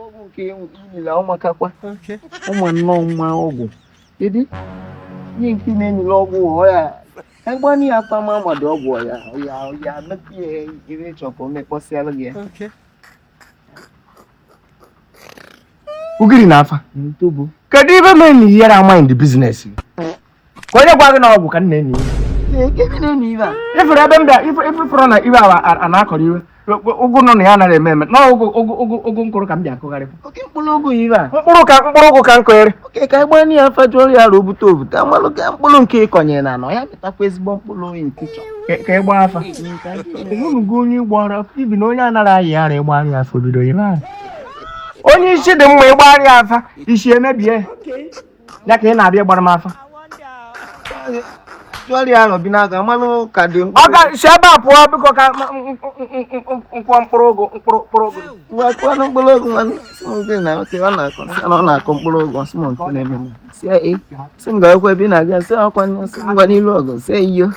ọgwụ nke niile ụmụakakwa ụmụ nnọọ mma ọgwụ kedu ihe nke na-enyere ọgwụ ya egbani ya fama mmadụ ọgwụ ya mepụ ya ire chọkọ mekpọsịalụ gị ugiri na afa ntobo kedu ibe mee na ihe ra mind business ka onye gwa gị na ọgwụ ka nna enyi ifere ebe mbịa ifefụrụ na ibe a na-akọrọ iwe ụgụ nọ na ya anaghị eme eme na ụgụ mkpụrụ ka m bịa akụgharị mkpụrụ ụgụ ka nkọgharị ka ịgbani ya fajụọrụ ya robute obute amalụ ka mkpụrụ nke ịkọnyere na anọ ya mịtakwa ezigbo mkpụrụ oyi nke chọ ka ị gbaa afa ụnụgo onye gbara afa ibi na onye anaghị ayị ara ịgbara ya afa obido ibe ahụ onye isi dị mma ịgbara ya afa isi emebie ya ka ị na-abịa gbara m afa jụọrọ ya nọ bi n'aka amalụ ka dị ọ ga si ebe a pụọ biko ka nkwọ mkpụrụ ụgụ wakwanụ mkpụrụ ogu na ọ na-akọ mkpụrụ ogu sị m nke na-eme si m ga-ekwe bi na-aga sị ọkwa ngwa n'ilu ọgụ si iyo